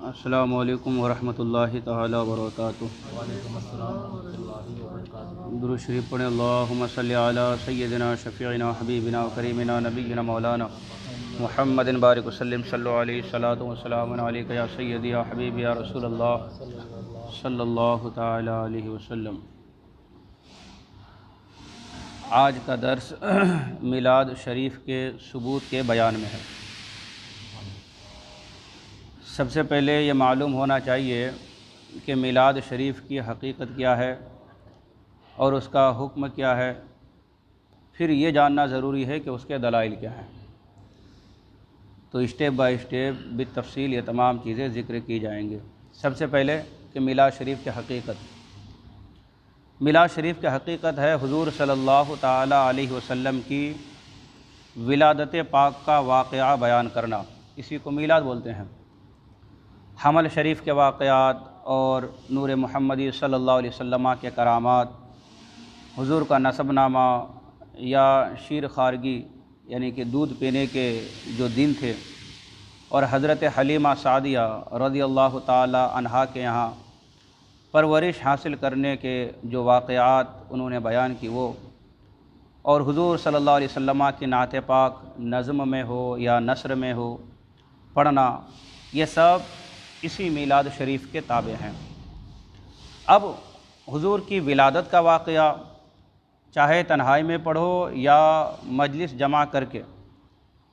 السلام علیکم ورحمۃ اللہ تعالی وبرکاتہ۔ وعلیکم السلام ورحمۃ اللہ وبرکاتہ۔ درود شریف پڑھیں۔ اللہم صلی علی سیدنا شفیعنا حبیبنا کریمنا نبینا مولانا محمد بارک وسلم صلی علیہ الصلاۃ والسلام علیک یا سیدی یا حبیبی یا رسول اللہ صلی اللہ تعالی علیہ وسلم۔ آج کا درس میلاد شریف کے ثبوت کے بیان میں ہے۔ سب سے پہلے یہ معلوم ہونا چاہیے کہ میلاد شریف کی حقیقت کیا ہے اور اس کا حکم کیا ہے، پھر یہ جاننا ضروری ہے کہ اس کے دلائل کیا ہیں۔ تو اسٹیپ بائی اسٹیپ بالتفصیل یہ تمام چیزیں ذکر کی جائیں گے۔ سب سے پہلے کہ میلاد شریف کی حقیقت۔ میلاد شریف کی حقیقت ہے حضور صلی اللہ تعالی علیہ وسلم کی ولادت پاک کا واقعہ بیان کرنا، اسی کو میلاد بولتے ہیں۔ حمل شریف کے واقعات اور نور محمدی صلی اللہ علیہ وسلم کے کرامات، حضور کا نسب نامہ یا شیر خارگی یعنی کہ دودھ پینے کے جو دن تھے، اور حضرت حلیمہ سعدیہ رضی اللہ تعالی عنہا کے یہاں پرورش حاصل کرنے کے جو واقعات انہوں نے بیان کی وہ، اور حضور صلی اللہ علیہ وسلم کی نعت پاک نظم میں ہو یا نثر میں ہو پڑھنا، یہ سب اسی میلاد شریف کے تابع ہیں۔ اب حضور کی ولادت کا واقعہ چاہے تنہائی میں پڑھو یا مجلس جمع کر کے،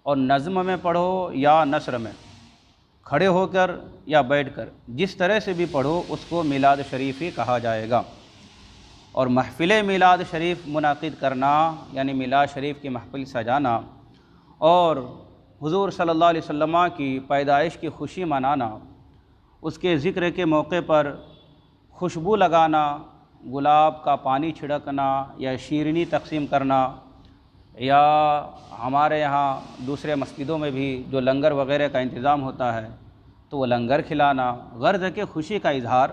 اور نظم میں پڑھو یا نثر میں، کھڑے ہو کر یا بیٹھ کر، جس طرح سے بھی پڑھو اس کو میلاد شریف ہی کہا جائے گا۔ اور محفل میلاد شریف منعقد کرنا یعنی میلاد شریف کی محفل سجانا اور حضور صلی اللہ علیہ وسلم کی پیدائش کی خوشی منانا، اس کے ذکر کے موقع پر خوشبو لگانا، گلاب کا پانی چھڑکنا یا شیرینی تقسیم کرنا، یا ہمارے یہاں دوسرے مسجدوں میں بھی جو لنگر وغیرہ کا انتظام ہوتا ہے تو وہ لنگر کھلانا، غرض کہ خوشی کا اظہار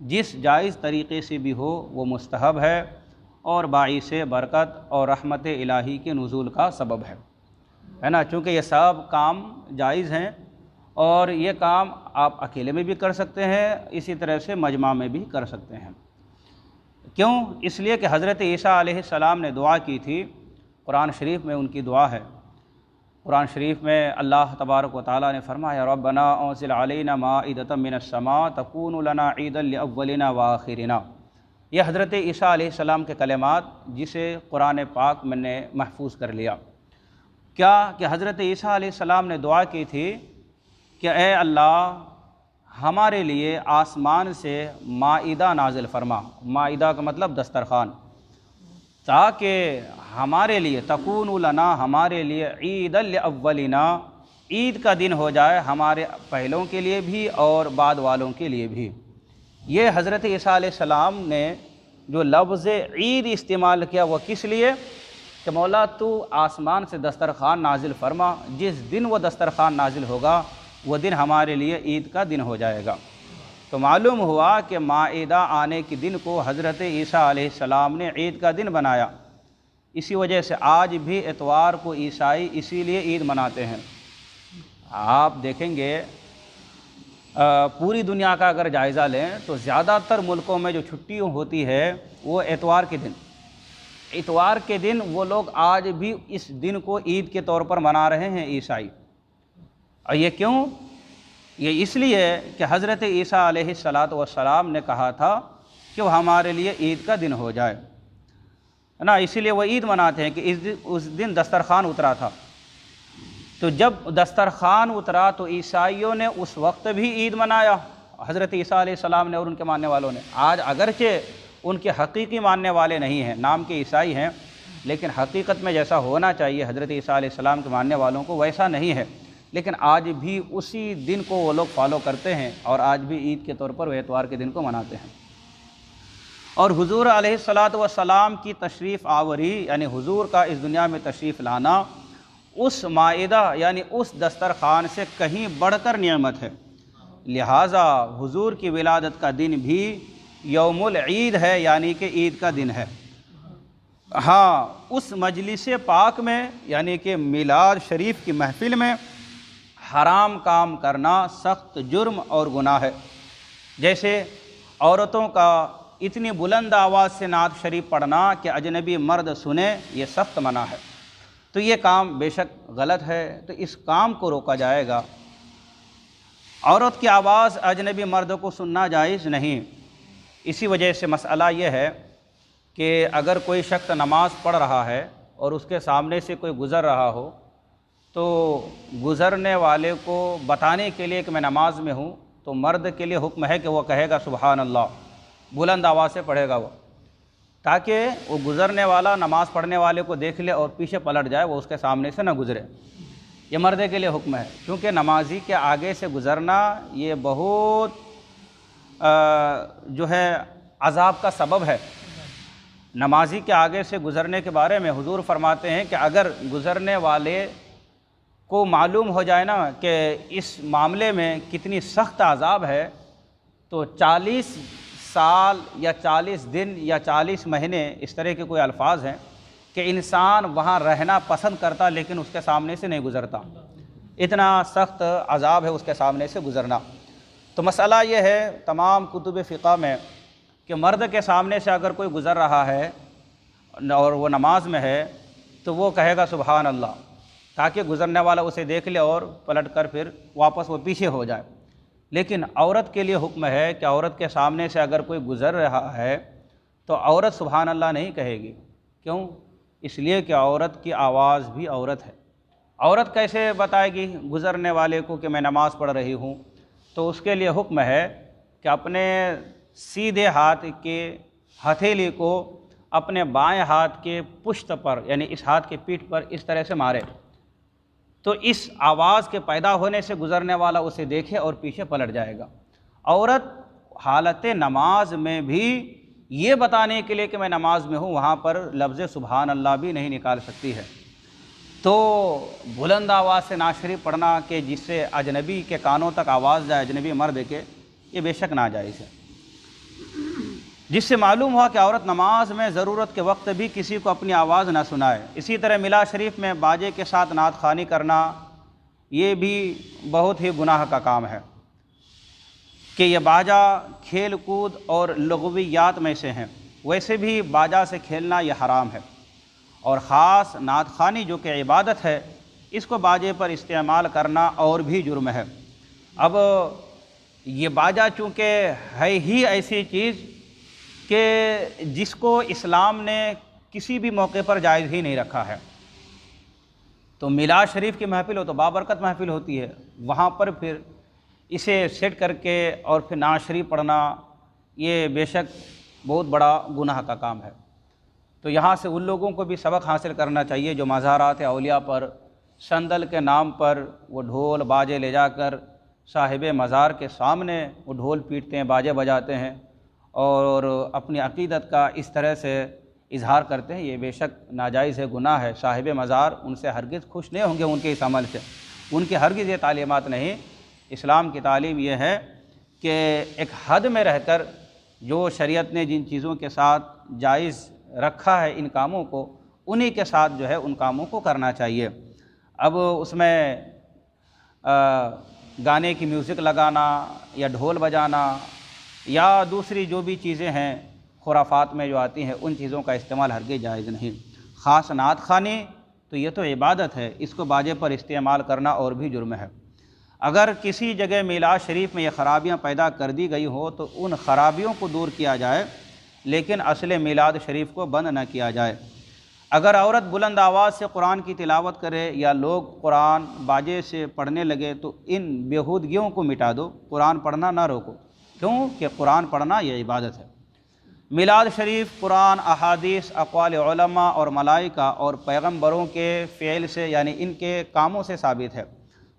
جس جائز طریقے سے بھی ہو وہ مستحب ہے اور باعث برکت اور رحمت الہی کے نزول کا سبب ہے نا۔ چونکہ یہ سب کام جائز ہیں اور یہ کام آپ اکیلے میں بھی کر سکتے ہیں، اسی طرح سے مجمع میں بھی کر سکتے ہیں۔ کیوں؟ اس لیے کہ حضرت عیسیٰ علیہ السلام نے دعا کی تھی، قرآن شریف میں ان کی دعا ہے۔ قرآن شریف میں اللہ تبارک و تعالیٰ نے فرمایا ربنا انزل علینا مائدۃ من السماء تکون لنا عیدا لاولنا وآخرنا۔ یہ حضرت عیسیٰ علیہ السلام کے کلمات جسے قرآن پاک میں نے محفوظ کر لیا۔ کیا کہ حضرت عیسیٰ علیہ السلام نے دعا کی تھی کہ اے اللہ ہمارے لیے آسمان سے مائدہ نازل فرما، مائدہ کا مطلب دسترخوان، تاکہ ہمارے لیے تکون لنا، ہمارے لیے عید الاولنا، عید کا دن ہو جائے ہمارے پہلوں کے لیے بھی اور بعد والوں کے لیے بھی۔ یہ حضرت عیسیٰ علیہ السلام نے جو لفظ عید استعمال کیا وہ کس لیے؟ کہ مولا تو آسمان سے دسترخوان نازل فرما، جس دن وہ دسترخوان نازل ہوگا وہ دن ہمارے لیے عید کا دن ہو جائے گا۔ تو معلوم ہوا کہ مائدہ آنے کے دن کو حضرت عیسیٰ علیہ السلام نے عید کا دن بنایا۔ اسی وجہ سے آج بھی اتوار کو عیسائی اسی لیے عید مناتے ہیں۔ آپ دیکھیں گے پوری دنیا کا اگر جائزہ لیں تو زیادہ تر ملکوں میں جو چھٹی ہوتی ہے وہ اتوار کے دن، اتوار کے دن وہ لوگ آج بھی اس دن کو عید کے طور پر منا رہے ہیں عیسائی۔ اور یہ کیوں؟ یہ اس لیے کہ حضرت عیسیٰ علیہ السلام نے کہا تھا کہ وہ ہمارے لیے عید کا دن ہو جائے نا، اسی لیے وہ عید مناتے ہیں کہ اس دن دسترخوان اترا تھا۔ تو جب دسترخوان اترا تو عیسائیوں نے اس وقت بھی عید منایا، حضرت عیسیٰ علیہ السلام نے اور ان کے ماننے والوں نے۔ آج اگرچہ ان کے حقیقی ماننے والے نہیں ہیں، نام کے عیسائی ہیں، لیکن حقیقت میں جیسا ہونا چاہیے حضرت عیسیٰ علیہ السلام کے ماننے والوں کو ویسا نہیں ہے، لیکن آج بھی اسی دن کو وہ لوگ فالو کرتے ہیں اور آج بھی عید کے طور پر وہ اتوار کے دن کو مناتے ہیں۔ اور حضور علیہ السلام کی تشریف آوری یعنی حضور کا اس دنیا میں تشریف لانا اس مائدہ یعنی اس دسترخوان سے کہیں بڑھ کر نعمت ہے، لہٰذا حضور کی ولادت کا دن بھی یوم العید ہے، یعنی کہ عید کا دن ہے۔ ہاں، اس مجلس پاک میں یعنی کہ میلاد شریف کی محفل میں حرام کام کرنا سخت جرم اور گناہ ہے۔ جیسے عورتوں کا اتنی بلند آواز سے نعت شریف پڑھنا کہ اجنبی مرد سنے، یہ سخت منع ہے۔ تو یہ کام بے شک غلط ہے، تو اس کام کو روکا جائے گا۔ عورت کی آواز اجنبی مرد کو سننا جائز نہیں۔ اسی وجہ سے مسئلہ یہ ہے کہ اگر کوئی شخص نماز پڑھ رہا ہے اور اس کے سامنے سے کوئی گزر رہا ہو تو گزرنے والے کو بتانے کے لیے کہ میں نماز میں ہوں، تو مرد کے لیے حکم ہے کہ وہ کہے گا سبحان اللہ، بلند آواز سے پڑھے گا وہ، تاکہ وہ گزرنے والا نماز پڑھنے والے کو دیکھ لے اور پیچھے پلٹ جائے، وہ اس کے سامنے سے نہ گزرے۔ یہ مرد کے لیے حکم ہے، کیونکہ نمازی کے آگے سے گزرنا یہ بہت جو ہے عذاب کا سبب ہے۔ نمازی کے آگے سے گزرنے کے بارے میں حضور فرماتے ہیں کہ اگر گزرنے والے کو معلوم ہو جائے نا کہ اس معاملے میں کتنی سخت عذاب ہے، تو 40 سال یا 40 دن یا 40 مہینے اس طرح کے کوئی الفاظ ہیں کہ انسان وہاں رہنا پسند کرتا لیکن اس کے سامنے سے نہیں گزرتا، اتنا سخت عذاب ہے اس کے سامنے سے گزرنا۔ تو مسئلہ یہ ہے تمام کتب فقہ میں کہ مرد کے سامنے سے اگر کوئی گزر رہا ہے اور وہ نماز میں ہے تو وہ کہے گا سبحان اللہ، تاکہ گزرنے والا اسے دیکھ لے اور پلٹ کر پھر واپس وہ پیچھے ہو جائے۔ لیکن عورت کے لیے حکم ہے کہ عورت کے سامنے سے اگر کوئی گزر رہا ہے تو عورت سبحان اللہ نہیں کہے گی۔ کیوں؟ اس لیے کہ عورت کی آواز بھی عورت ہے۔ عورت کیسے بتائے گی گزرنے والے کو کہ میں نماز پڑھ رہی ہوں؟ تو اس کے لیے حکم ہے کہ اپنے سیدھے ہاتھ کے ہتھیلی کو اپنے بائیں ہاتھ کے پشت پر، یعنی اس ہاتھ کے پیٹھ پر اس طرح سے مارے، تو اس آواز کے پیدا ہونے سے گزرنے والا اسے دیکھے اور پیچھے پلٹ جائے گا۔ عورت حالت نماز میں بھی یہ بتانے کے لیے کہ میں نماز میں ہوں، وہاں پر لفظ سبحان اللہ بھی نہیں نکال سکتی ہے۔ تو بلند آواز سے نعت شریف پڑھنا کہ جس سے اجنبی کے کانوں تک آواز جائے، اجنبی مرد کے، یہ بے شک ناجائز ہے۔ جس سے معلوم ہوا کہ عورت نماز میں ضرورت کے وقت بھی کسی کو اپنی آواز نہ سنائے۔ اسی طرح میلاد شریف میں باجے کے ساتھ نعت خوانی کرنا یہ بھی بہت ہی گناہ کا کام ہے کہ یہ باجا کھیل کود اور لغویات میں سے ہیں، ویسے بھی باجا سے کھیلنا یہ حرام ہے، اور خاص نعت خوانی جو کہ عبادت ہے، اس کو باجے پر استعمال کرنا اور بھی جرم ہے۔ اب یہ باجا چونکہ ہے ہی ایسی چیز کہ جس کو اسلام نے کسی بھی موقع پر جائز ہی نہیں رکھا ہے، تو میلاد شریف کی محفل ہو تو بابرکت محفل ہوتی ہے، وہاں پر پھر اسے سیٹ کر کے اور پھر نعت شریف پڑھنا یہ بے شک بہت بڑا گناہ کا کام ہے۔ تو یہاں سے ان لوگوں کو بھی سبق حاصل کرنا چاہیے جو مزارات اولیاء پر صندل کے نام پر وہ ڈھول باجے لے جا کر صاحب مزار کے سامنے وہ ڈھول پیٹتے ہیں، باجے بجاتے ہیں اور اپنی عقیدت کا اس طرح سے اظہار کرتے ہیں، یہ بے شک ناجائز ہے، گناہ ہے۔ صاحب مزار ان سے ہرگز خوش نہیں ہوں گے ان کے اس عمل سے، ان کی ہرگز یہ تعلیمات نہیں۔ اسلام کی تعلیم یہ ہے کہ ایک حد میں رہ کر جو شریعت نے جن چیزوں کے ساتھ جائز رکھا ہے ان کاموں کو، انہی کے ساتھ جو ہے ان کاموں کو کرنا چاہیے۔ اب اس میں گانے کی میوزک لگانا یا ڈھول بجانا یا دوسری جو بھی چیزیں ہیں خرافات میں جو آتی ہیں، ان چیزوں کا استعمال ہرگز جائز نہیں۔ خاص نعت خوانی تو یہ تو عبادت ہے، اس کو باجے پر استعمال کرنا اور بھی جرم ہے۔ اگر کسی جگہ میلاد شریف میں یہ خرابیاں پیدا کر دی گئی ہو تو ان خرابیوں کو دور کیا جائے، لیکن اصل میلاد شریف کو بند نہ کیا جائے۔ اگر عورت بلند آواز سے قرآن کی تلاوت کرے یا لوگ قرآن باجے سے پڑھنے لگے تو ان بیہودگیوں کو مٹا دو، قرآن پڑھنا نہ روکو، کیوں کہ قرآن پڑھنا یہ عبادت ہے۔ میلاد شریف قرآن، احادیث، اقوال علماء اور ملائکہ اور پیغمبروں کے فعل سے یعنی ان کے کاموں سے ثابت ہے۔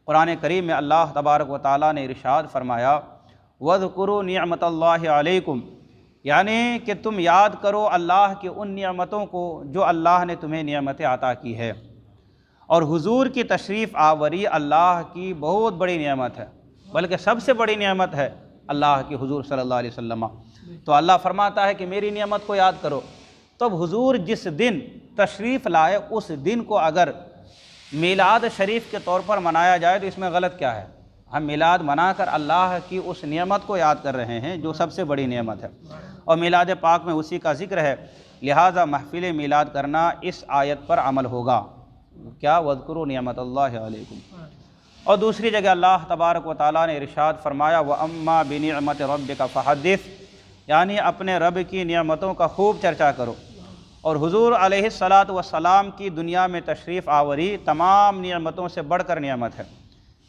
قرآن کریم میں اللہ تبارک و تعالیٰ نے ارشاد فرمایا وَاذْكُرُوا نِعْمَةَ اللَّهِ عَلَيْكُمْ، یعنی کہ تم یاد کرو اللہ کی ان نعمتوں کو جو اللہ نے تمہیں نعمتیں عطا کی ہے۔ اور حضور کی تشریف آوری اللہ کی بہت بڑی نعمت ہے، بلکہ سب سے بڑی نعمت ہے اللہ کی حضور صلی اللہ علیہ وسلم۔ تو اللہ فرماتا ہے کہ میری نعمت کو یاد کرو۔ تو اب حضور جس دن تشریف لائے اس دن کو اگر میلاد شریف کے طور پر منایا جائے تو اس میں غلط کیا ہے؟ ہم میلاد منا کر اللہ کی اس نعمت کو یاد کر رہے ہیں جو سب سے بڑی نعمت ہے، اور میلاد پاک میں اسی کا ذکر ہے، لہٰذا محفل میلاد کرنا اس آیت پر عمل ہوگا، کیا وَاذْكُرُوا نِعْمَتَ اللَّهِ عَلَيْكُمْ۔ اور دوسری جگہ اللہ تبارک و تعالیٰ نے ارشاد فرمایا وَأَمَّا بِنِعْمَةِ رَبِّكَ فَحَدِّثْ، یعنی اپنے رب کی نعمتوں کا خوب چرچا کرو۔ اور حضور علیہ السلام کی دنیا میں تشریف آوری تمام نعمتوں سے بڑھ کر نعمت ہے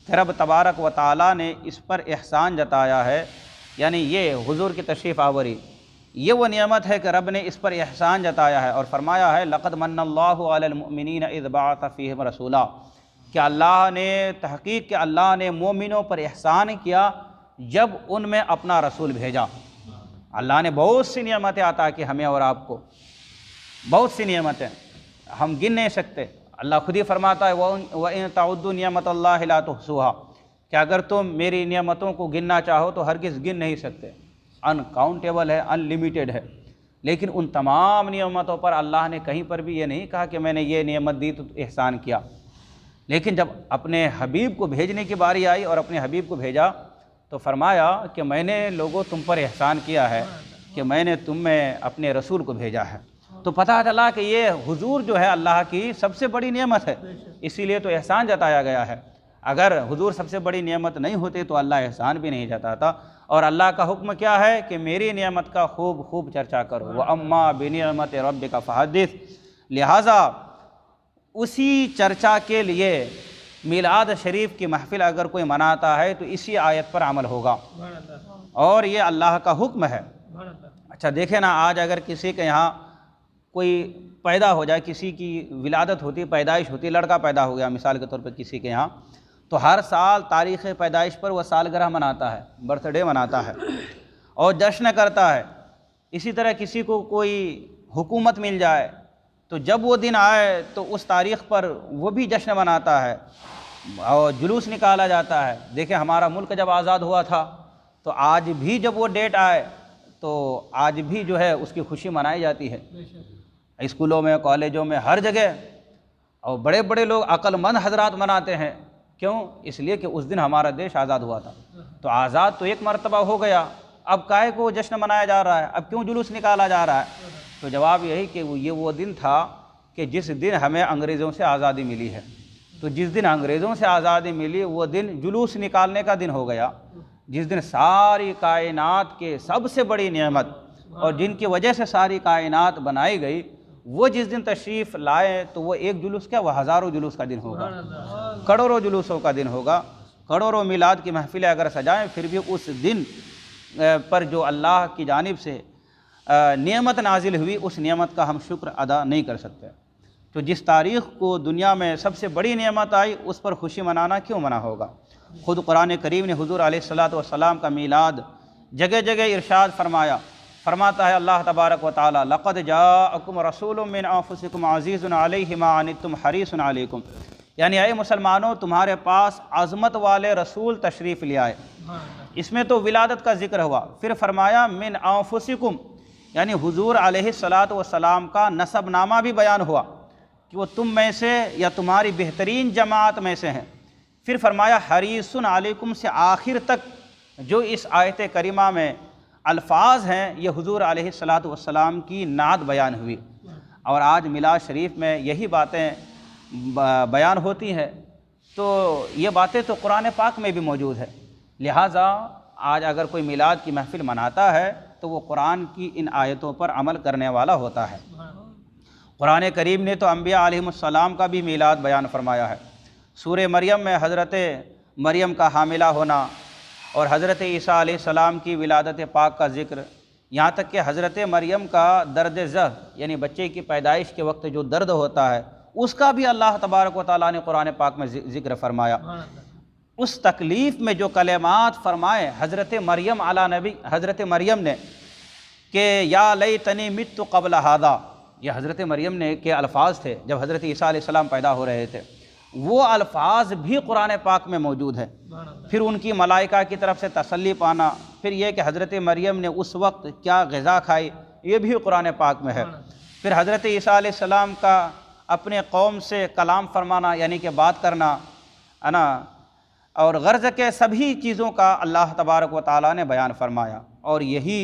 کہ رب تبارک و تعالیٰ نے اس پر احسان جتایا ہے، یعنی یہ حضور کی تشریف آوری یہ وہ نعمت ہے کہ رب نے اس پر احسان جتایا ہے، اور فرمایا ہے لَقَدْ مَنَّ اللَّهُ عَلَى الْمُؤْمِنِينَ إِذْ بَعَثَ فِيهِمْ رَسُولًا، کہ اللہ نے تحقیق کہ اللہ نے مومنوں پر احسان کیا جب ان میں اپنا رسول بھیجا۔ اللہ نے بہت سی نعمتیں عطا کی ہمیں اور آپ کو، بہت سی نعمتیں ہم گن نہیں سکتے۔ اللہ خود ہی فرماتا ہے وَإِن تَعُدُّوا نِعْمَةَ اللَّهِ لَا تُحْصُوهَا، کہ اگر تم میری نعمتوں کو گننا چاہو تو ہرگز گن نہیں سکتے، انکاؤنٹیبل ہے، ان لمیٹڈ ہے۔ لیکن ان تمام نعمتوں پر اللہ نے کہیں پر بھی یہ نہیں کہا کہ میں نے یہ نعمت دی تو احسان کیا، لیکن جب اپنے حبیب کو بھیجنے کی باری آئی اور اپنے حبیب کو بھیجا تو فرمایا کہ میں نے لوگوں تم پر احسان کیا ہے کہ میں نے تم میں اپنے رسول کو بھیجا ہے۔ تو پتہ چلا کہ یہ حضور جو ہے اللہ کی سب سے بڑی نعمت ہے، اسی لیے تو احسان جتایا گیا ہے۔ اگر حضور سب سے بڑی نعمت نہیں ہوتے تو اللہ احسان بھی نہیں جتاتا، اور اللہ کا حکم کیا ہے کہ میری نعمت کا خوب خوب چرچا کرو، وَأَمَّا بِنِعْمَةِ رَبِّكَ فَحَدِّثْ۔ لہٰذا اسی چرچا کے لیے میلاد شریف کی محفل اگر کوئی مناتا ہے تو اسی آیت پر عمل ہوگا، اور یہ اللہ کا حکم ہے۔ اچھا دیکھیں نا، آج اگر کسی کے یہاں کوئی پیدا ہو جائے، کسی کی ولادت ہوتی، پیدائش ہوتی، لڑکا پیدا ہو گیا مثال کے طور پہ کسی کے یہاں، تو ہر سال تاریخ پیدائش پر وہ سالگرہ مناتا ہے، برتھ ڈے مناتا ہے اور جشن کرتا ہے۔ اسی طرح کسی کو کوئی حکومت مل جائے تو جب وہ دن آئے تو اس تاریخ پر وہ بھی جشن مناتا ہے اور جلوس نکالا جاتا ہے۔ دیکھیں ہمارا ملک جب آزاد ہوا تھا تو آج بھی جب وہ ڈیٹ آئے تو آج بھی جو ہے اس کی خوشی منائی جاتی ہے، اسکولوں میں، کالجوں میں، ہر جگہ، اور بڑے بڑے لوگ عقل مند حضرات مناتے ہیں۔ کیوں؟ اس لیے کہ اس دن ہمارا دیش آزاد ہوا تھا، تو آزاد تو ایک مرتبہ ہو گیا، اب کائے کو جشن منایا جا رہا ہے، اب کیوں جلوس نکالا جا رہا ہے؟ تو جواب یہی کہ یہ وہ دن تھا کہ جس دن ہمیں انگریزوں سے آزادی ملی ہے، تو جس دن انگریزوں سے آزادی ملی وہ دن جلوس نکالنے کا دن ہو گیا، جس دن ساری کائنات کے سب سے بڑی نعمت اور جن کی وجہ سے ساری کائنات بنائی گئی وہ جس دن تشریف لائے تو وہ ایک جلوس کیا، وہ ہزاروں جلوس کا دن ہوگا، کروڑوں جلوسوں کا دن ہوگا۔ کروڑوں میلاد کی محفلیں اگر سجائیں پھر بھی اس دن پر جو اللہ کی جانب سے نعمت نازل ہوئی اس نعمت کا ہم شکر ادا نہیں کر سکتے۔ تو جس تاریخ کو دنیا میں سب سے بڑی نعمت آئی اس پر خوشی منانا کیوں منع ہوگا؟ خود قرآن کریم نے حضور علیہ السلام کا میلاد جگہ جگہ ارشاد فرماتا ہے اللہ تبارک و تعالی لقد جاءکم رسول من انفسکم عزیز علیہ ما عنتم حریص علیکم، یعنی اے مسلمانوں تمہارے پاس عظمت والے رسول تشریف لے آئے۔ اس میں تو ولادت کا ذکر ہوا، پھر فرمایا من انفسکم، یعنی حضور علیہ السلام کا نسب نامہ بھی بیان ہوا کہ وہ تم میں سے یا تمہاری بہترین جماعت میں سے ہیں۔ پھر فرمایا حریص علیکم سے آخر تک جو اس آیت کریمہ میں الفاظ ہیں یہ حضور علیہ السلام کی نعت بیان ہوئی، اور آج میلاد شریف میں یہی باتیں بیان ہوتی ہیں، تو یہ باتیں تو قرآن پاک میں بھی موجود ہے۔ لہٰذا آج اگر کوئی میلاد کی محفل مناتا ہے تو وہ قرآن کی ان آیتوں پر عمل کرنے والا ہوتا ہے۔ قرآن کریم نے تو انبیاء علیہ السلام کا بھی میلاد بیان فرمایا ہے۔ سورہ مریم میں حضرت مریم کا حاملہ ہونا اور حضرت عیسیٰ علیہ السلام کی ولادت پاک کا ذکر، یہاں تک کہ حضرت مریم کا درد ذہ یعنی بچے کی پیدائش کے وقت جو درد ہوتا ہے اس کا بھی اللہ تبارک و تعالیٰ نے قرآن پاک میں ذکر فرمایا۔ اس تکلیف میں جو کلمات فرمائے حضرت مریم علی نبی، حضرت مریم نے کہ یا لیتنی مت قبل ھذا، یہ حضرت مریم نے کے الفاظ تھے جب حضرت عیسیٰ علیہ السلام پیدا ہو رہے تھے، وہ الفاظ بھی قرآن پاک میں موجود ہے۔ پھر ان کی ملائکہ کی طرف سے تسلی پانا، پھر یہ کہ حضرت مریم نے اس وقت کیا غذا کھائی، یہ بھی قرآن پاک میں ہے۔ پھر حضرت عیسیٰ علیہ السلام کا اپنے قوم سے کلام فرمانا یعنی کہ بات کرنا ہے نا، اور غرض کے سبھی چیزوں کا اللہ تبارک و تعالیٰ نے بیان فرمایا۔ اور یہی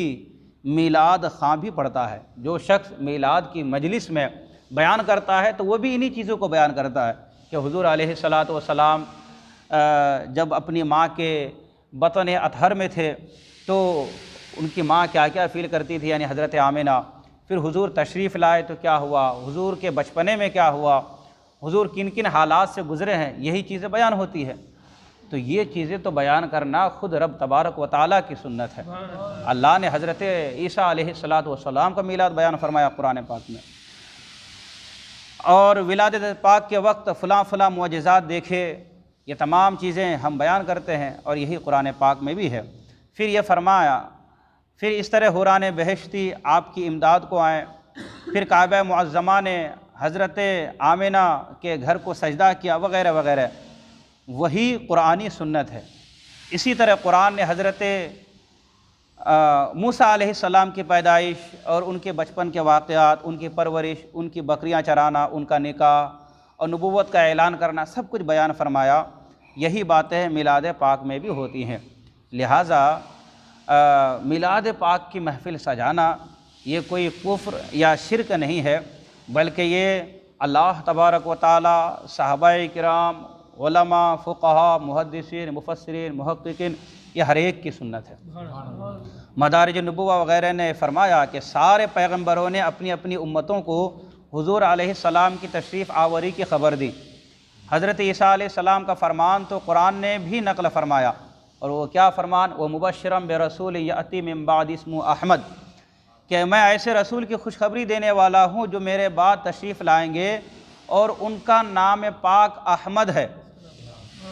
میلاد خواں بھی پڑھتا ہے، جو شخص میلاد کی مجلس میں بیان کرتا ہے تو وہ بھی انہی چیزوں کو بیان کرتا ہے کہ حضور علیہ الصلاۃ والسلام جب اپنی ماں کے بطن اطہر میں تھے تو ان کی ماں کیا کیا فیل کرتی تھی، یعنی حضرت آمنہ، پھر حضور تشریف لائے تو کیا ہوا، حضور کے بچپنے میں کیا ہوا، حضور کن کن حالات سے گزرے ہیں، یہی چیزیں بیان ہوتی ہے۔ تو یہ چیزیں تو بیان کرنا خود رب تبارک و تعالیٰ کی سنت ہے۔ اللہ نے حضرت عیسیٰ علیہ الصلاۃ والسلام کا میلاد بیان فرمایا قرآن پاک میں، اور ولادت پاک کے وقت فلاں فلاں معجزات دیکھے، یہ تمام چیزیں ہم بیان کرتے ہیں اور یہی قرآن پاک میں بھی ہے۔ پھر یہ فرمایا، پھر اس طرح حوران بہشتی آپ کی امداد کو آئیں، پھر کعبہ معظمہ نے حضرت آمنہ کے گھر کو سجدہ کیا وغیرہ وغیرہ، وہی قرآنی سنت ہے۔ اسی طرح قرآن نے حضرت موسیٰ علیہ السلام کی پیدائش اور ان کے بچپن کے واقعات، ان کی پرورش، ان کی بکریاں چرانا، ان کا نکاح اور نبوت کا اعلان کرنا، سب کچھ بیان فرمایا۔ یہی باتیں میلاد پاک میں بھی ہوتی ہیں۔ لہٰذا میلاد پاک کی محفل سجانا یہ کوئی کفر یا شرک نہیں ہے، بلکہ یہ اللہ تبارک و تعالیٰ، صحابہ کرام، علماء، فقہاء، محدثین، مفسرین، محققین، یہ ہر ایک کی سنت ہے۔ مدارج النبوہ وغیرہ نے فرمایا کہ سارے پیغمبروں نے اپنی اپنی امتوں کو حضور علیہ السلام کی تشریف آوری کی خبر دی۔ حضرت عیسیٰ علیہ السلام کا فرمان تو قرآن نے بھی نقل فرمایا، اور وہ کیا فرمان، وَمُبَشِّرًا بِرَسُولٍ يَأْتِي مِن بَعْدِهِ اسْمُهُ احمد، کہ میں ایسے رسول کی خوشخبری دینے والا ہوں جو میرے بعد تشریف لائیں گے اور ان کا نام پاک احمد ہے۔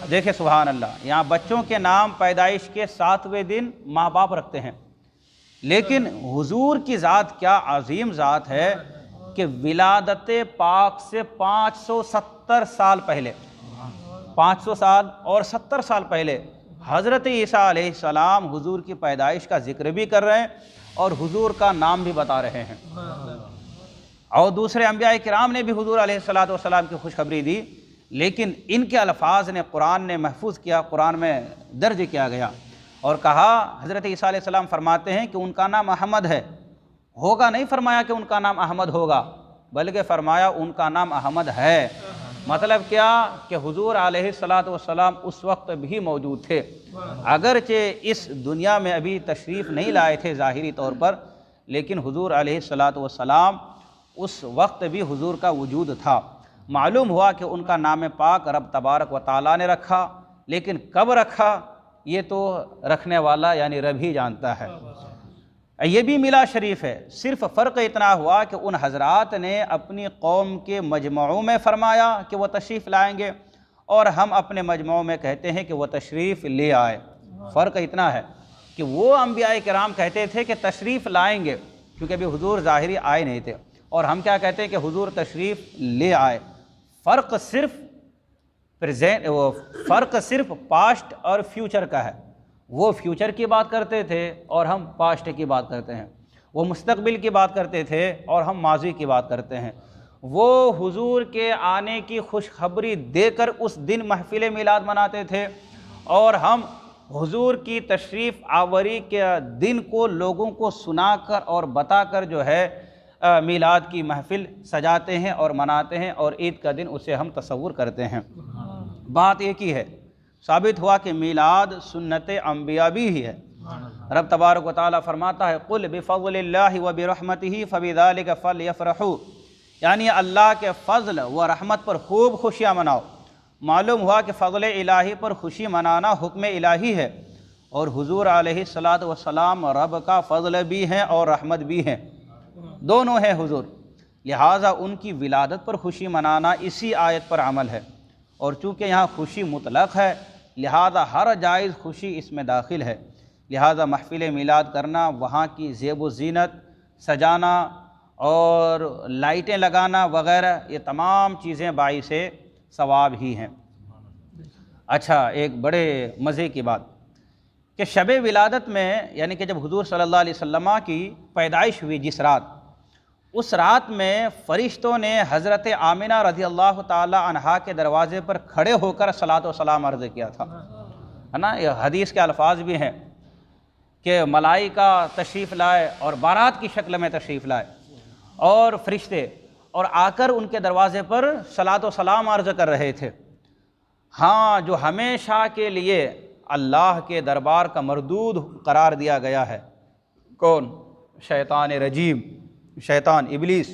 دیکھیں سبحان اللہ، یہاں بچوں کے نام پیدائش کے 7ویں دن ماں باپ رکھتے ہیں، لیکن حضور کی ذات کیا عظیم ذات ہے کہ ولادت پاک سے 570 سال پہلے، 500 سال اور 70 سال پہلے حضرت عیسیٰ علیہ السلام حضور کی پیدائش کا ذکر بھی کر رہے ہیں اور حضور کا نام بھی بتا رہے ہیں، اور دوسرے انبیاء کرام نے بھی حضور علیہ السلام کی خوشخبری دی، لیکن ان کے الفاظ نے قرآن نے محفوظ کیا، قرآن میں درج کیا گیا، اور کہا حضرت عیسیٰ علیہ السلام فرماتے ہیں کہ ان کا نام احمد ہے، ہوگا نہیں فرمایا کہ ان کا نام احمد ہوگا، بلکہ فرمایا ان کا نام احمد ہے۔ مطلب کیا کہ حضور علیہ السلام اس وقت بھی موجود تھے، اگرچہ اس دنیا میں ابھی تشریف نہیں لائے تھے ظاہری طور پر، لیکن حضور علیہ السلام اس وقت بھی حضور کا وجود تھا۔ معلوم ہوا کہ ان کا نام پاک رب تبارک و تعالیٰ نے رکھا، لیکن کب رکھا یہ تو رکھنے والا یعنی رب ہی جانتا ہے۔ یہ بھی میلاد شریف ہے، صرف فرق اتنا ہوا کہ ان حضرات نے اپنی قوم کے مجمعوں میں فرمایا کہ وہ تشریف لائیں گے، اور ہم اپنے مجمعوں میں کہتے ہیں کہ وہ تشریف لے آئے۔ فرق اتنا ہے کہ وہ انبیاء کرام کہتے تھے کہ تشریف لائیں گے، کیونکہ ابھی حضور ظاہری آئے نہیں تھے، اور ہم کیا کہتے ہیں کہ حضور تشریف لے آئے۔ فرق صرف پاسٹ اور فیوچر کا ہے، وہ فیوچر کی بات کرتے تھے اور ہم پاسٹ کی بات کرتے ہیں، وہ مستقبل کی بات کرتے تھے اور ہم ماضی کی بات کرتے ہیں، وہ حضور کے آنے کی خوشخبری دے کر اس دن محفل میلاد مناتے تھے، اور ہم حضور کی تشریف آوری کے دن کو لوگوں کو سنا کر اور بتا کر جو ہے میلاد کی محفل سجاتے ہیں اور مناتے ہیں، اور عید کا دن اسے ہم تصور کرتے ہیں۔ بات ایک ہی ہے، ثابت ہوا کہ میلاد سنت انبیاء بھی ہی ہے۔ رب تبارک و تعالیٰ فرماتا ہے قُلْ بِفَضْلِ اللَّهِ وَبِرَحْمَتِهِ فَبِذَلِكَ فَلْيَفْرَحُوا، یعنی اللہ کے فضل و رحمت پر خوب خوشیاں مناؤ۔ معلوم ہوا کہ فضل الہی پر خوشی منانا حکم الہی ہے، اور حضور علیہ السلام رب کا فضل بھی ہیں اور رحمت بھی ہیں، دونوں ہیں حضور، لہٰذا ان کی ولادت پر خوشی منانا اسی آیت پر عمل ہے، اور چونکہ یہاں خوشی مطلق ہے لہٰذا ہر جائز خوشی اس میں داخل ہے، لہٰذا محفل میلاد کرنا، وہاں کی زیب و زینت سجانا اور لائٹیں لگانا وغیرہ، یہ تمام چیزیں باعث ثواب ہی ہیں۔ اچھا، ایک بڑے مزے کی بات کہ شب ولادت میں، یعنی کہ جب حضور صلی اللہ علیہ وسلم کی پیدائش ہوئی جس رات، اس رات میں فرشتوں نے حضرت آمنہ رضی اللہ تعالی عنہا کے دروازے پر کھڑے ہو کر صلاۃ و سلام عرض کیا تھا، ہے نا۔ یہ حدیث کے الفاظ بھی ہیں کہ ملائکہ تشریف لائے اور بارات کی شکل میں تشریف لائے اور فرشتے، اور آ کر ان کے دروازے پر صلاۃ و سلام عرض کر رہے تھے۔ ہاں، جو ہمیشہ کے لیے اللہ کے دربار کا مردود قرار دیا گیا ہے، کون؟ شیطان رجیم، شیطان ابلیس،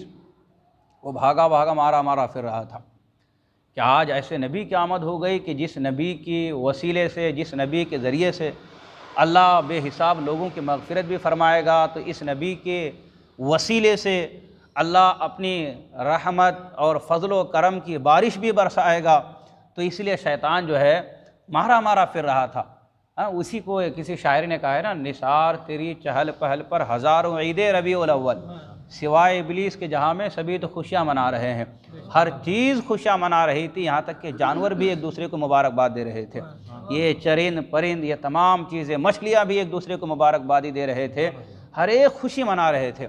وہ بھاگا بھاگا مارا مارا پھر رہا تھا کہ آج ایسے نبی کی آمد ہو گئی کہ جس نبی کی وسیلے سے، جس نبی کے ذریعے سے اللہ بے حساب لوگوں کی مغفرت بھی فرمائے گا، تو اس نبی کے وسیلے سے اللہ اپنی رحمت اور فضل و کرم کی بارش بھی برسائے گا۔ تو اس لیے شیطان جو ہے مارا مارا پھر رہا تھا۔ اسی کو کسی شاعر نے کہا ہے نا، نثار تیری چہل پہل پر ہزاروں عید ربیع الاول، سوائے ابلیس کے جہاں میں سبھی تو خوشیاں منا رہے ہیں، ہر چیز خوشیاں منا رہی تھی، یہاں تک کہ جانور بھی ایک دوسرے کو مبارکباد دے رہے تھے، یہ چرند پرند، یہ تمام چیزیں، مچھلیاں بھی ایک دوسرے کو مبارکبادی دے رہے تھے، ہر ایک خوشی منا رہے تھے۔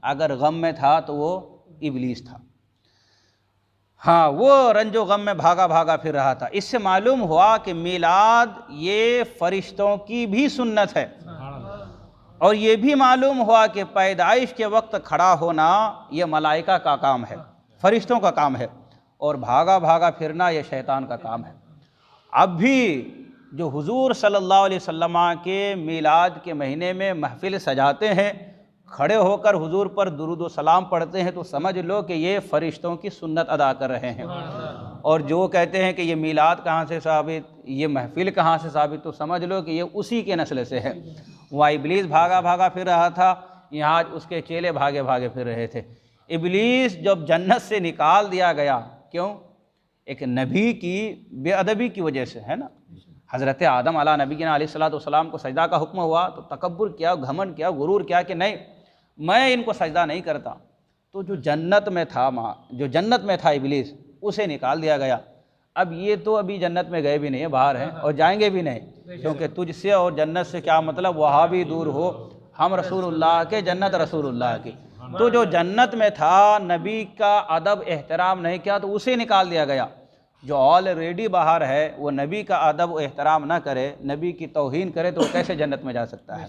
اگر غم میں تھا تو وہ ابلیس تھا، ہاں، وہ رنج و غم میں بھاگا بھاگا پھر رہا تھا۔ اس سے معلوم ہوا کہ میلاد یہ فرشتوں کی بھی سنت ہے، اور یہ بھی معلوم ہوا کہ پیدائش کے وقت کھڑا ہونا یہ ملائکہ کا کام ہے، فرشتوں کا کام ہے، اور بھاگا بھاگا پھرنا یہ شیطان کا کام ہے۔ اب بھی جو حضور صلی اللہ علیہ وسلم کے میلاد کے مہینے میں محفل سجاتے ہیں، کھڑے ہو کر حضور پر درود و سلام پڑھتے ہیں، تو سمجھ لو کہ یہ فرشتوں کی سنت ادا کر رہے ہیں۔ اور جو کہتے ہیں کہ یہ میلاد کہاں سے ثابت، یہ محفل کہاں سے ثابت، تو سمجھ لو کہ یہ اسی کے نسل سے ہے۔ وہاں ابلیس بھاگا بھاگا پھر رہا تھا، یہاں اس کے چیلے بھاگے بھاگے پھر رہے تھے۔ ابلیس جب جنت سے نکال دیا گیا، کیوں؟ ایک نبی کی بے ادبی کی وجہ سے، ہے نا۔ حضرت آدم علیہ نبینا علیہ الصلوۃ والسلام کو سجدہ کا حکم ہوا تو تکبر کیا، گھمنڈ کیا، غرور کیا کہ نہیں، میں ان کو سجدہ نہیں کرتا۔ تو جو جنت میں تھا ابلیس، اسے نکال دیا گیا۔ اب یہ تو ابھی جنت میں گئے بھی نہیں، باہر ہیں اور جائیں گے بھی نہیں، کیونکہ تجھ سے اور جنت سے کیا مطلب، وہاں بھی دور ہو، ہم رسول اللہ کے، جنت رسول اللہ کی۔ تو جو جنت میں تھا، نبی کا ادب احترام نہیں کیا تو اسے نکال دیا گیا۔ جو آلریڈی باہر ہے، وہ نبی کا ادب و احترام نہ کرے، نبی کی توہین کرے، تو وہ کیسے جنت میں جا سکتا ہے؟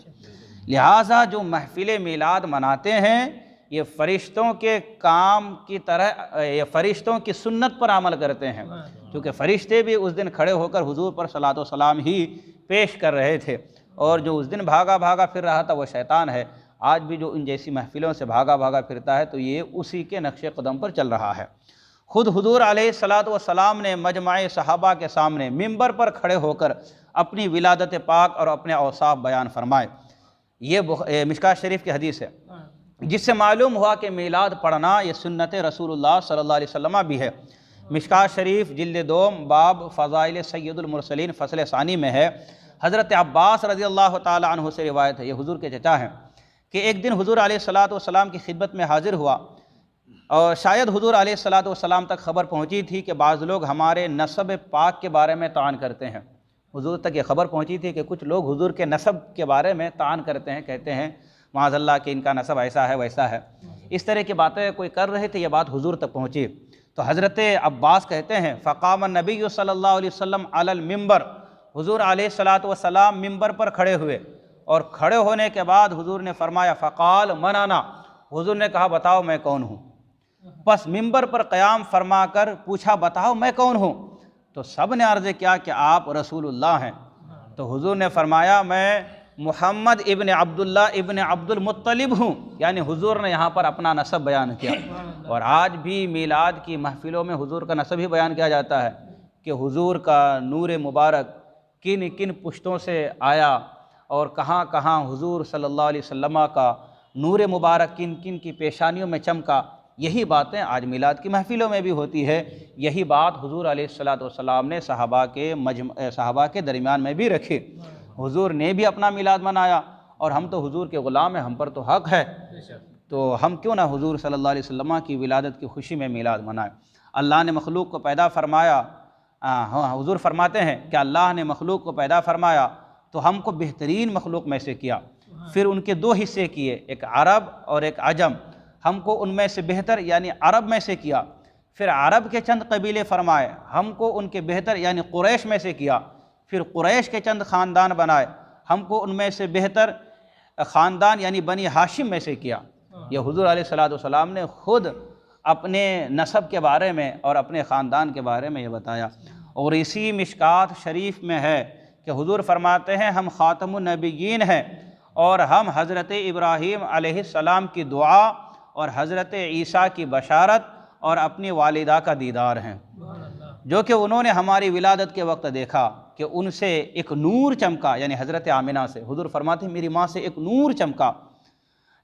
لہٰذا جو محفل میلاد مناتے ہیں، یہ فرشتوں کے کام کی طرح، یہ فرشتوں کی سنت پر عمل کرتے ہیں، کیونکہ فرشتے بھی اس دن کھڑے ہو کر حضور پر صلاۃ و سلام ہی پیش کر رہے تھے، اور جو اس دن بھاگا بھاگا پھر رہا تھا وہ شیطان ہے۔ آج بھی جو ان جیسی محفلوں سے بھاگا بھاگا پھرتا ہے تو یہ اسی کے نقش قدم پر چل رہا ہے۔ خود حضور علیہ الصلوۃ والسلام نے مجمع صحابہ کے سامنے ممبر پر کھڑے ہو کر اپنی ولادت پاک اور اپنے اوصاف بیان فرمائے۔ یہ مشکوٰۃ شریف کی حدیث ہے، جس سے معلوم ہوا کہ میلاد پڑھنا یہ سنت رسول اللہ صلی اللہ علیہ وسلم بھی ہے۔ مشکوٰۃ شریف جلد 2 باب فضائل سید المرسلین فصل ثانی میں ہے۔ حضرت عباس رضی اللہ تعالی عنہ سے روایت ہے، یہ حضور کے چچا ہیں، کہ ایک دن حضور علیہ الصلوۃ والسلام کی خدمت میں حاضر ہوا، اور شاید حضور علیہ الصلوۃ والسلام تک خبر پہنچی تھی کہ بعض لوگ ہمارے نسب پاک کے بارے میں طعن کرتے ہیں۔ حضور تک یہ خبر پہنچی تھی کہ کچھ لوگ حضور کے نسب کے بارے میں طعن کرتے ہیں، کہتے ہیں معاذ اللہ کہ ان کا نسب ایسا ہے ویسا ہے، اس طرح کی باتیں کوئی کر رہے تھے، یہ بات حضور تک پہنچی۔ تو حضرت عباس کہتے ہیں فقام النبی صلی اللہ علیہ وسلم علی المنبر، حضور علیہ الصلوۃ والسلام ممبر پر کھڑے ہوئے، اور کھڑے ہونے کے بعد حضور نے فرمایا فقال من انا، حضور نے کہا بتاؤ میں کون ہوں۔ پس ممبر پر قیام فرما کر پوچھا بتاؤ میں کون ہوں، تو سب نے عرض کیا کہ آپ رسول اللہ ہیں۔ تو حضور نے فرمایا میں محمد ابن عبداللہ ابن عبد المطلب ہوں، یعنی حضور نے یہاں پر اپنا نسب بیان کیا۔ اور آج بھی میلاد کی محفلوں میں حضور کا نسب ہی بیان کیا جاتا ہے کہ حضور کا نور مبارک کن کن پشتوں سے آیا، اور کہاں کہاں حضور صلی اللہ علیہ وسلم کا نور مبارک کن کن کی پیشانیوں میں چمکا۔ یہی باتیں آج میلاد کی محفلوں میں بھی ہوتی ہے، یہی بات حضور علیہ الصلوۃ والسلام نے صحابہ کے درمیان میں بھی رکھی۔ حضور نے بھی اپنا میلاد منایا، اور ہم تو حضور کے غلام ہیں، ہم پر تو حق ہے، تو ہم کیوں نہ حضور صلی اللہ علیہ وسلم کی ولادت کی خوشی میں میلاد منائیں۔ اللہ نے مخلوق کو پیدا فرمایا، حضور فرماتے ہیں کہ اللہ نے مخلوق کو پیدا فرمایا تو ہم کو بہترین مخلوق میں سے کیا، پھر ان کے 2 حصے کیے، ایک عرب اور ایک عجم۔ ہم کو ان میں سے بہتر یعنی عرب میں سے کیا۔ پھر عرب کے چند قبیلے فرمائے، ہم کو ان کے بہتر یعنی قریش میں سے کیا۔ پھر قریش کے چند خاندان بنائے، ہم کو ان میں سے بہتر خاندان یعنی بنی ہاشم میں سے کیا۔ یہ حضور علیہ الصلوۃ والسلام نے خود اپنے نسب کے بارے میں اور اپنے خاندان کے بارے میں یہ بتایا۔ اور اسی مشکات شریف میں ہے کہ حضور فرماتے ہیں ہم خاتم النبیین ہیں، اور ہم حضرت ابراہیم علیہ السلام کی دعا اور حضرت عیسیٰ کی بشارت اور اپنی والدہ کا دیدار ہیں، جو کہ انہوں نے ہماری ولادت کے وقت دیکھا کہ ان سے ایک نور چمکا، یعنی حضرت آمنہ سے۔ حضور فرماتے ہیں میری ماں سے ایک نور چمکا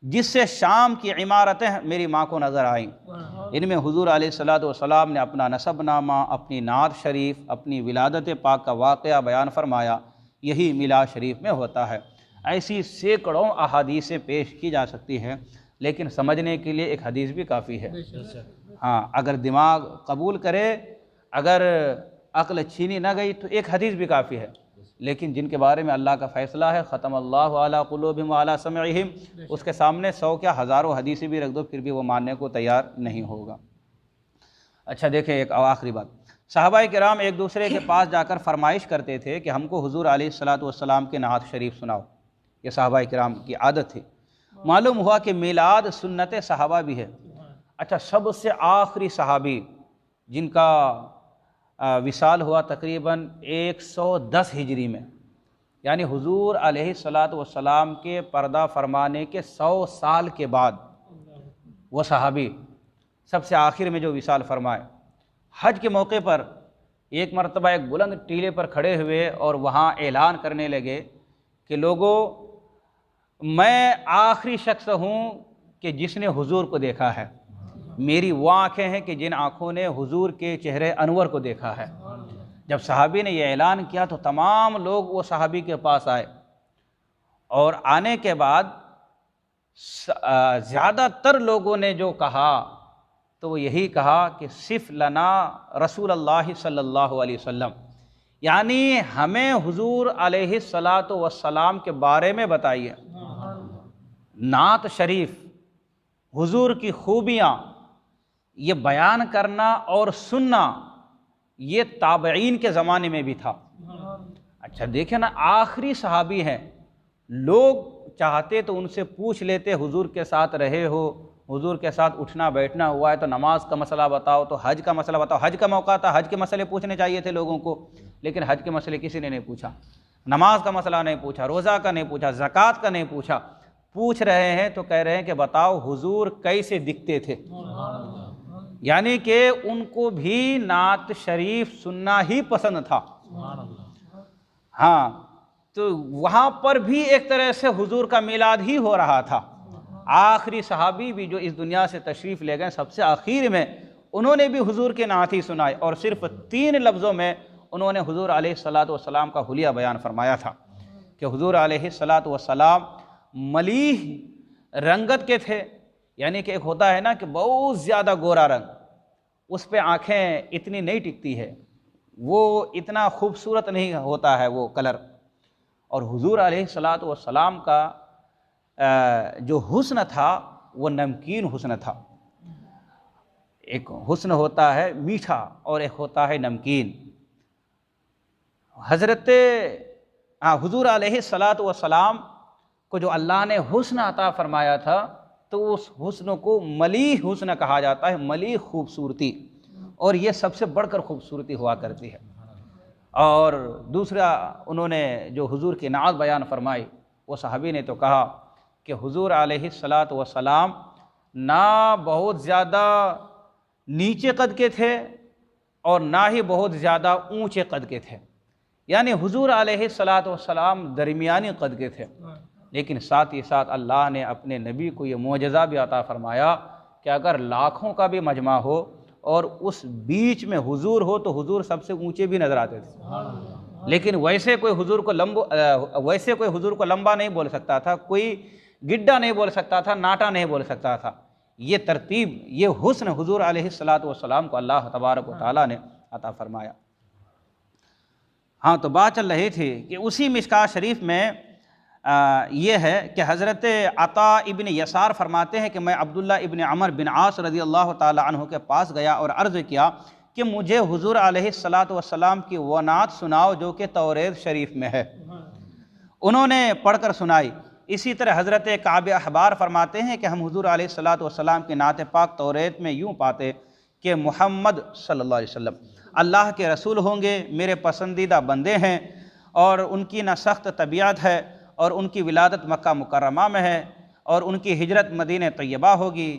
جس سے شام کی عمارتیں میری ماں کو نظر آئیں۔ ان میں حضور علیہ الصلوۃ والسلام نے اپنا نسب نامہ، اپنی نعت شریف، اپنی ولادت پاک کا واقعہ بیان فرمایا۔ یہی میلاد شریف میں ہوتا ہے۔ ایسی سینکڑوں احادیثیں پیش کی جا سکتی ہیں، لیکن سمجھنے کے لیے ایک حدیث بھی کافی ہے۔ ہاں، اگر دماغ قبول کرے، اگر عقل چھینی نہ گئی تو ایک حدیث بھی کافی ہے، لیکن جن کے بارے میں اللہ کا فیصلہ ہے ختم اللہ علی قلوبہم وعلی سمعہم، اس کے سامنے 100 کیا ہزاروں حدیثیں بھی رکھ دو پھر بھی وہ ماننے کو تیار نہیں ہوگا۔ اچھا دیکھیں ایک آخری بات، صحابہ کرام ایک دوسرے کے پاس جا کر فرمائش کرتے تھے کہ ہم کو حضور علیہ الصلوۃ والسلام کے نعت شریف سناؤ۔ یہ صحابہ کرام کی عادت تھی۔ معلوم ہوا کہ میلاد سنت صحابہ بھی ہے۔ اچھا، سب سے آخری صحابی جن کا وصال ہوا تقریباً 110 ہجری میں، یعنی حضور علیہ الصلوۃ والسلام کے پردہ فرمانے کے 100 سال کے بعد وہ صحابی سب سے آخر میں جو وصال فرمائے، حج کے موقع پر ایک مرتبہ ایک بلند ٹیلے پر کھڑے ہوئے اور وہاں اعلان کرنے لگے کہ لوگوں، میں آخری شخص ہوں کہ جس نے حضور کو دیکھا ہے۔ میری وہ آنکھیں ہیں کہ جن آنکھوں نے حضور کے چہرے انور کو دیکھا ہے۔ جب صحابی نے یہ اعلان کیا تو تمام لوگ وہ صحابی کے پاس آئے، اور آنے کے بعد زیادہ تر لوگوں نے جو کہا تو وہ یہی کہا کہ صف لنا رسول اللہ صلی اللہ علیہ وسلم، یعنی ہمیں حضور علیہ الصلوۃ والسلام کے بارے میں بتائیے۔ نعت شریف، حضور کی خوبیاں یہ بیان کرنا اور سننا یہ تابعین کے زمانے میں بھی تھا۔ اچھا دیکھیں نا، آخری صحابی ہیں، لوگ چاہتے تو ان سے پوچھ لیتے حضور کے ساتھ رہے ہو، حضور کے ساتھ اٹھنا بیٹھنا ہوا ہے تو نماز کا مسئلہ بتاؤ، تو حج کا مسئلہ بتاؤ۔ حج کا موقع تھا، حج کے مسئلے پوچھنے چاہیے تھے لوگوں کو، لیکن حج کے مسئلے کسی نے نہیں پوچھا، نماز کا مسئلہ نہیں پوچھا، روزہ کا نہیں پوچھا، زکوٰۃ کا نہیں پوچھا۔ پوچھ رہے ہیں تو کہہ رہے ہیں کہ بتاؤ حضور کیسے دکھتے تھے، یعنی کہ ان کو بھی نعت شریف سننا ہی پسند تھا۔ ہاں، تو وہاں پر بھی ایک طرح سے حضور کا میلاد ہی ہو رہا تھا۔ آخری صحابی بھی جو اس دنیا سے تشریف لے گئے سب سے آخر میں، انہوں نے بھی حضور کے نعت ہی سنائے، اور صرف 3 لفظوں میں انہوں نے حضور علیہ الصلوۃ والسلام کا حلیہ بیان فرمایا تھا کہ حضور علیہ الصلوۃ والسلام ملیح رنگت کے تھے، یعنی کہ ایک ہوتا ہے نا کہ بہت زیادہ گورا رنگ، اس پہ آنکھیں اتنی نہیں ٹکتی ہے، وہ اتنا خوبصورت نہیں ہوتا ہے وہ کلر۔ اور حضور علیہ الصلوۃ والسلام کا جو حسن تھا وہ نمکین حسن تھا۔ ایک حسن ہوتا ہے میٹھا اور ایک ہوتا ہے نمکین۔ حضور علیہ الصلوۃ والسلام کو جو اللہ نے حسن عطا فرمایا تھا تو اس حسن کو ملیح حسن کہا جاتا ہے، ملیح خوبصورتی، اور یہ سب سے بڑھ کر خوبصورتی ہوا کرتی ہے۔ اور دوسرا انہوں نے جو حضور کی نعت بیان فرمائی، وہ صحابی نے تو کہا کہ حضور علیہ الصلوۃ والسلام نہ بہت زیادہ نیچے قد کے تھے اور نہ ہی بہت زیادہ اونچے قد کے تھے، یعنی حضور علیہ الصلوۃ والسلام درمیانی قد کے تھے، لیکن ساتھ ہی ساتھ اللہ نے اپنے نبی کو یہ معجزہ بھی عطا فرمایا کہ اگر لاکھوں کا بھی مجمع ہو اور اس بیچ میں حضور ہو تو حضور سب سے اونچے بھی نظر آتے تھے، لیکن ویسے کوئی حضور کو لمبا نہیں بول سکتا تھا، کوئی گڈھا نہیں بول سکتا تھا، ناٹا نہیں بول سکتا تھا۔ یہ ترتیب، یہ حسن حضور علیہ الصلوۃ والسلام کو اللہ تبارک و تعالیٰ نے عطا فرمایا۔ ہاں، تو بات چل رہی تھی کہ اسی مشکاۃ شریف میں یہ ہے کہ حضرت عطا ابن یسار فرماتے ہیں کہ میں عبداللہ ابن عمر بن عاص رضی اللہ تعالی عنہ کے پاس گیا اور عرض کیا کہ مجھے حضور علیہ الصلاۃ کی وہ نعت سناؤ جو کہ توریت شریف میں ہے۔ انہوں نے پڑھ کر سنائی۔ اسی طرح حضرت کعب احبار فرماتے ہیں کہ ہم حضور علیہ الصلاۃ کی نعت پاک توریت میں یوں پاتے کہ محمد صلی اللہ علیہ وسلم اللہ کے رسول ہوں گے، میرے پسندیدہ بندے ہیں، اور ان کی نہ سخت طبیعت ہے، اور ان کی ولادت مکہ مکرمہ میں ہے، اور ان کی ہجرت مدینہ طیبہ ہوگی،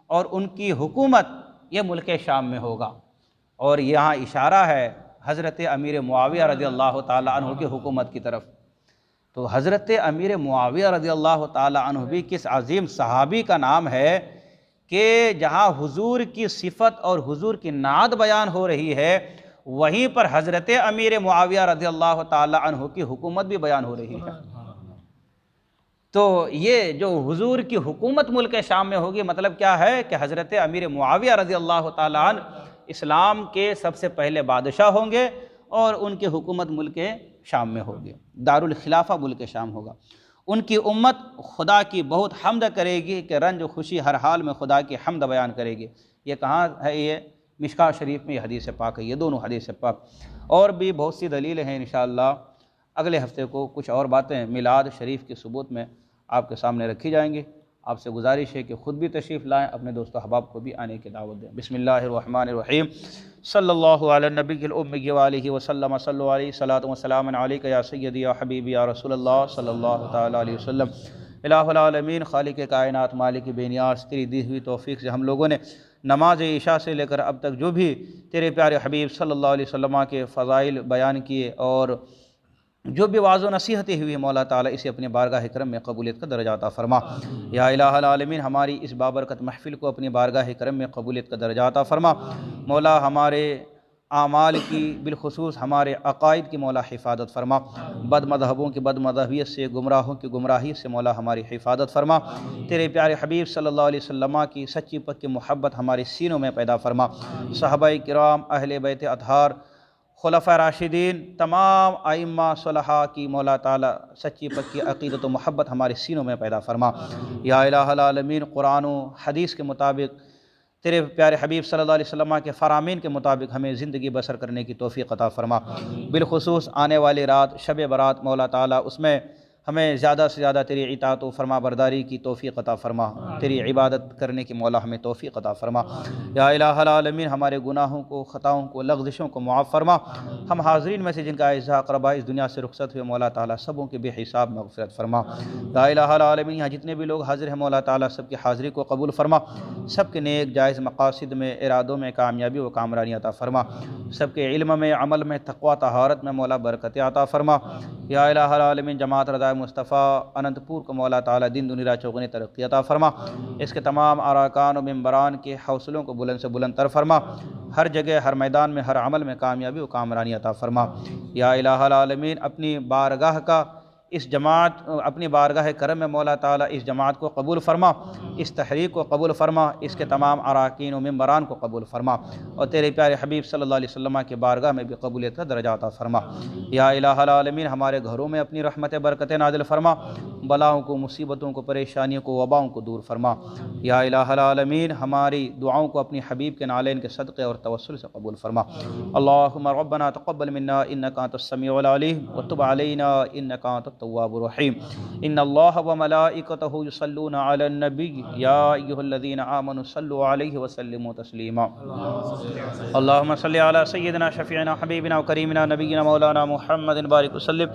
اور ان کی حکومت یہ ملک شام میں ہوگا۔ اور یہاں اشارہ ہے حضرت امیر معاویہ رضی اللہ تعالی عنہ کی حکومت کی طرف۔ تو حضرت امیر معاویہ رضی اللہ تعالی عنہ بھی کس عظیم صحابی کا نام ہے کہ جہاں حضور کی صفت اور حضور کی نعت بیان ہو رہی ہے، وہیں پر حضرت امیر معاویہ رضی اللہ تعالی عنہ کی حکومت بھی بیان ہو رہی ہے۔ تو یہ جو حضور کی حکومت ملک شام میں ہوگی، مطلب کیا ہے کہ حضرت امیر معاویہ رضی اللہ تعالی عنہ اسلام کے سب سے پہلے بادشاہ ہوں گے، اور ان کی حکومت ملک شام میں ہوگی، دارالخلافہ ملک شام ہوگا۔ ان کی امت خدا کی بہت حمد کرے گی کہ رنج و خوشی ہر حال میں خدا کی حمد بیان کرے گی۔ یہ کہاں ہے؟ یہ مشکاہ شریف میں یہ حدیث پاک ہے، یہ دونوں حدیث پاک۔ اور بھی بہت سی دلیلیں ہیں، انشاءاللہ اگلے ہفتے کو کچھ اور باتیں میلاد شریف کے ثبوت میں آپ کے سامنے رکھی جائیں گی۔ آپ سے گزارش ہے کہ خود بھی تشریف لائیں، اپنے دوست و احباب کو بھی آنے کی دعوت دیں۔ بسم اللہ الرحمن الرحیم، صلی اللہ علی النبی الامی وآلہ وسلم، صلو علیہ صلاۃ و سلام علیک یا سیدی یا حبیبی یا رسول اللہ صلی اللہ تعالی علیہ وسلم۔ الہ العالمین، خالق کائنات، مالک بے نیاز، تیری دی ہوئی توفیق سے ہم لوگوں نے نماز عشاء سے لے کر اب تک جو بھی تیرے پیارے حبیب صلی اللہ علیہ وسلم کے فضائل بیان کیے اور جو بھی واعظ و نصیحتیں ہوئی، مولا تعالیٰ اسے اپنے بارگاہ کرم میں قبولیت کا درجہ عطا فرما۔ یا الہ العالمین، ہماری اس بابرکت محفل کو اپنی بارگاہ کرم میں قبولیت کا درجہ عطا فرما۔ مولا ہمارے اعمال کی، بالخصوص ہمارے عقائد کی مولا حفاظت فرما۔ بد مذہبوں کی بد مذہبیت سے، گمراہوں کی گمراہی سے مولا ہماری حفاظت فرما۔ تیرے پیارے حبیب صلی اللہ علیہ وسلم کی سچی پکی محبت ہمارے سینوں میں پیدا فرما۔ صحابہ کرام، اہل بیت اطہار، خلفاء راشدین، تمام ائمہ صلحاء کی مولا تعالیٰ سچی پکی عقیدت و محبت ہمارے سینوں میں پیدا فرما۔ یا الہ العالمین، قرآن و حدیث کے مطابق، تیرے پیارے حبیب صلی اللہ علیہ وسلم کے فرامین کے مطابق ہمیں زندگی بسر کرنے کی توفیق عطا فرما۔ بالخصوص آنے والی رات شب برات، مولا تعالیٰ اس میں ہمیں زیادہ سے زیادہ تیری اطاعت و فرما برداری کی توفیق عطا فرما، تیری عبادت کرنے کی مولا ہمیں توفیق عطا فرما۔ یا الہ العالمین، ہمارے گناہوں کو، خطاؤں کو، لغزشوں کو معاف فرما۔ ہم حاضرین میں سے جن کا اعزا اقربا اس دنیا سے رخصت ہوئے، مولا تعالیٰ سبوں کے بے حساب مغفرت فرما۔ یا الہ العالمین، یہاں جتنے بھی لوگ حاضر ہیں، مولا تعالیٰ سب کی حاضری کو قبول فرما، سب کے نیک جائز مقاصد میں، ارادوں میں کامیابی و کامرانی عطا فرما، سب کے علم میں، عمل میں، تقوی طہارت میں مولا برکت عطا فرما۔ یا الہ العالمین، جماعت رضا مصطفیٰ اننت پور کو مولا تعالیٰ دین دنیا چوغنی ترقی عطا فرما، اس کے تمام اراکان و ممبران کے حوصلوں کو بلند سے بلند تر فرما، ہر جگہ، ہر میدان میں، ہر عمل میں کامیابی و کامرانی عطا فرما۔ یا الہ العالمین، اپنی بارگاہ کا اس جماعت، اپنی بارگاہ کرم میں مولا تعالیٰ اس جماعت کو قبول فرما، اس تحریک کو قبول فرما، اس کے تمام اراکین و ممبران کو قبول فرما، اور تیرے پیارے حبیب صلی اللہ علیہ وسلم کے بارگاہ میں بھی قبولیت کا درجہ عطا فرما۔ یا الہ العالمین، ہمارے گھروں میں اپنی رحمت برکت نازل فرما، بلاؤں کو، مصیبتوں کو، پریشانیوں کو، وباؤں کو دور فرما۔ یا الہ العالمین، ہماری دعاؤں کو اپنی حبیب کے نالین کے صدقے اور توسل سے قبول فرما۔ اللہم ربنا تقبل منا انکا انت السمیع العلیم وتب علینا انکا انت التواب الرحیم۔ ان اللہ وملائکتہ یصلون علی النبی یا ایھا الذین آمنوا صلوا علیہ وسلموا تسلیما۔ اللہم صلی علی سیدنا شفیعنا حبیبنا وکریمنا نبینا مولانا محمد بارک وسلم۔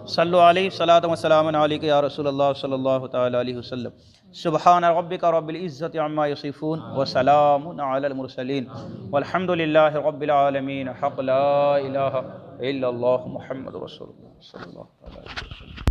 صلو علیہ صلاۃ و سلام علیک یا رسول اللہ صلی اللہ تعالی علیہ وسلم۔ سبحان ربک رب العزۃ عما یصفون وسلام علی المرسلین والحمد للہ رب العالمین۔ حق لا الہ الا اللہ محمد رسول اللہ صلی اللہ علیہ وسلم۔